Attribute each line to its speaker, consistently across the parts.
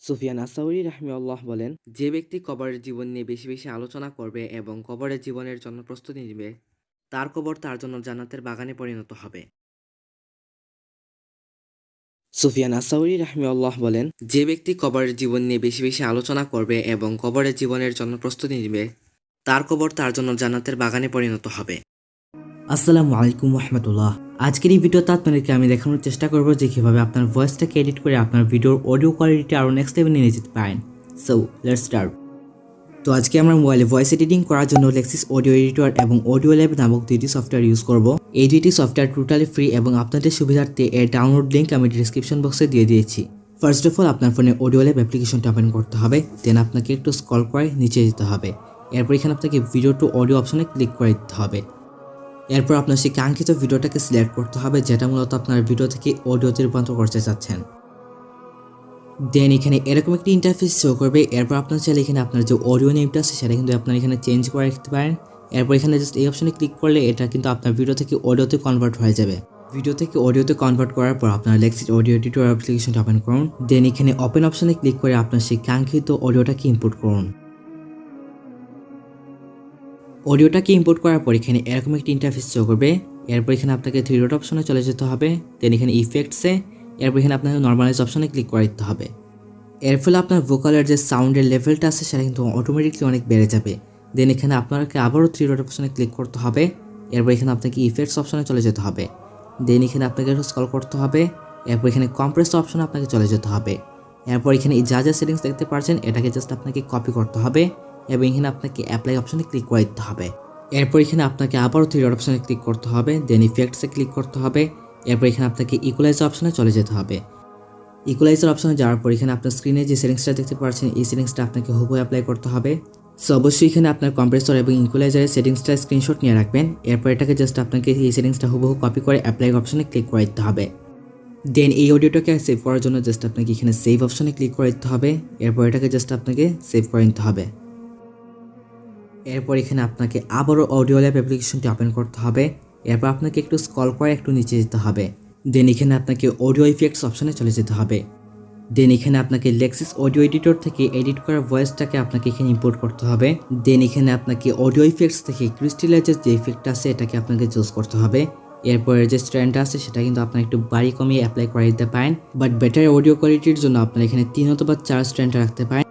Speaker 1: সুফিয়ান আসাউরি রাহিমাহুল্লাহ বলেন, যে ব্যক্তি কবরের জীবন নিয়ে বেশি বেশি আলোচনা করবে এবং কবরের জীবনের জন্য প্রস্তুতি নেবে, তার কবর তার জন্য জান্নাতের বাগানে পরিণত হবে। সুফিয়ান আসাউরি রাহিমাহুল্লাহ বলেন, যে ব্যক্তি কবরের জীবন নিয়ে বেশি বেশি আলোচনা করবে এবং কবরের জীবনের জন্য প্রস্তুতি নেবে, তার কবর তার জন্য জান্নাতের বাগানে পরিণত হবে। আসসালামু আলাইকুম রহমতুল্লাহ। আজকের এই ভিডিওতে আপনাদেরকে আমি দেখানোর চেষ্টা করব যে কিভাবে আপনার ভয়েসটাকে এডিট করে আপনার ভিডিওর অডিও কোয়ালিটি আরও নেক্সট লেভেলে নিয়ে যেতে পারেন। So let's start. তো আজকে আমরা মোবাইলে ভয়েস এডিটিং করার জন্য লেক্সিস অডিও এডিটর এবং অডিওল্যাব নামক দুইটি সফটওয়্যার ইউজ করব। এই দুইটি সফটওয়্যার টোটালি ফ্রি এবং আপনাদের সুবিধার্থে এর ডাউনলোড লিঙ্ক আমি ডিসক্রিপশন বক্সে দিয়ে দিয়েছি। ফার্স্ট অফ অল আপনার ফোনে অডিওল্যাব অ্যাপ্লিকেশনটা ওপেন করতে হবে, দেন আপনাকে একটু স্ক্রল করে নিচে যেতে হবে। এরপর এখানে আপনাকে ভিডিও টু অডিও অপশনে ক্লিক করে দিতে হবে। এরপর আপনার সেই কাঙ্ক্ষিত ভিডিওটাকে সিলেক্ট করতে হবে যেটা মূলত আপনার ভিডিও থেকে অডিওতে রূপান্তর করতে চাচ্ছেন। দেন এখানে এরকম একটি ইন্টারফেস শো করবে। এরপর আপনার চাইলে এখানে আপনার যে অডিও নেমটা আছে সেটা কিন্তু আপনার এখানে চেঞ্জ করে রাখতে পারেন। এরপর এখানে জাস্ট এই অপশনে ক্লিক করলে এটা কিন্তু আপনার ভিডিও থেকে অডিওতে কনভার্ট হয়ে যাবে। ভিডিও থেকে অডিওতে কনভার্ট করার পর আপনার লেক্সিস অডিও এডিটর অ্যাপ্লিকেশনটা ওপেন করুন। দেন এখানে ওপেন অপশনে ক্লিক করে আপনার সেই কাঙ্ক্ষিত অডিওটাকে ইম্পোর্ট করুন। অডিওটাকে ইম্পোর্ট করার পর এখানে এরকম একটি ইন্টারফেস শো করবে। এরপর এখানে আপনাকে থ্রি ডট অপশনে চলে যেতে হবে। দেন এখানে ইফেক্টসে এরপর এখানে আপনাকে নর্মালাইজ অপশনে ক্লিক করে দিতে হবে। এর ফলে আপনার ভোকালের যে সাউন্ডের লেভেলটা আছে সেটা কিন্তু অটোমেটিকলি অনেক বেড়ে যাবে। দেন এখানে আপনাকে আবারও থ্রি ডট অপশনে ক্লিক করতে হবে। এরপর এখানে আপনাকে ইফেক্টস অপশনে চলে যেতে হবে। দেন এখানে আপনাকে একটু স্ক্রল করতে হবে। এরপর এখানে কম্প্রেস অপশনে আপনাকে চলে যেতে হবে। এরপর এখানে যা যা সেটিংস দেখতে পাচ্ছেন এটাকে জাস্ট আপনাকে কপি করতে হবে এবং এখানে আপনাকে অ্যাপ্লাই অপশনে ক্লিক করে দিতে হবে। এরপর এখানে আপনাকে আবারও থ্রি ডট অপশনে ক্লিক করতে হবে। দেন ইফেক্টসে ক্লিক করতে হবে। এরপর এখানে আপনাকে ইকুয়ালাইজ অপশনে চলে যেতে হবে। ইকুয়ালাইজার অপশনে যাওয়ার পর এখানে আপনার স্ক্রিনে যে সেটিংসটা দেখতে পাচ্ছেন এই সেটিংসটা আপনাকে হুবহু অ্যাপ্লাই করতে হবে। সো অবশ্যই এখানে আপনার কম্প্রেসর এবং ইকুয়ালাইজারের সেটিংসটা স্ক্রিনশট নিয়ে রাখবেন। এরপর এটাকে জাস্ট আপনাকে এই সেটিংসটা হুবহু কপি করে অ্যাপ্লাই অপশনে ক্লিক করে দিতে হবে। দেন এই অডিওটাকে সেভ করার জন্য জাস্ট আপনাকে এখানে সেভ অপশনে ক্লিক করে দিতে হবে। এরপর এটাকে জাস্ট আপনাকে সেভ করে নিতে হবে। এরপর এখানে আপনাকে আবারও অডিওল্যাব অ্যাপ্লিকেশনটি ওপেন করতে হবে। এরপর আপনাকে একটু স্ক্রল করে একটু নিচে যেতে হবে। দেন এখানে আপনাকে অডিও ইফেক্টস অপশনে চলে যেতে হবে। দেন এখানে আপনাকে লেক্সিস অডিও এডিটর থেকে এডিট করা ভয়েসটাকে আপনাকে এখানে ইম্পোর্ট করতে হবে। দেন এখানে আপনাকে অডিও ইফেক্টস থেকে ক্রিস্টালাইজের যে ইফেক্টটা আছে এটাকে আপনাকে চুজ করতে হবে। এরপরে যে স্ট্যান্ডটা আছে সেটা কিন্তু আপনার একটু বাড়ি কমিয়ে অ্যাপ্লাই করে দিতে পারেন, বাট বেটার অডিও কোয়ালিটির জন্য আপনারা এখানে 3 অথবা 4 স্ট্যান্ড রাখতে পারেন।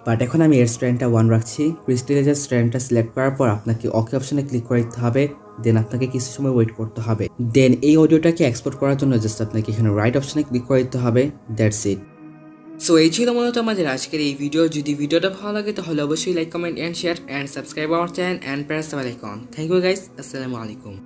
Speaker 1: বাট এখন আমি এর স্ট্যান্ডটা 1 রাখছি। ক্রিস্টালাইজের স্ট্যান্ডটা সিলেক্ট করার পর আপনাকে ওকে অপশনে ক্লিক করে দিতে হবে। দেন আপনাকে কিছু সময় ওয়েট করতে হবে। দেন এই অডিওটাকে এক্সপোর্ট করার জন্য জাস্ট আপনাকে এখানে রাইট অপশনে ক্লিক করে দিতে হবে। That's it. সো এই ছিল মূলত আমাদের আজকের এই ভিডিও। যদি ভিডিওটা ভালো লাগে তাহলে অবশ্যই like, comment and share and subscribe our channel and press the bell icon. Thank you guys. আসসালামু আলাইকুম।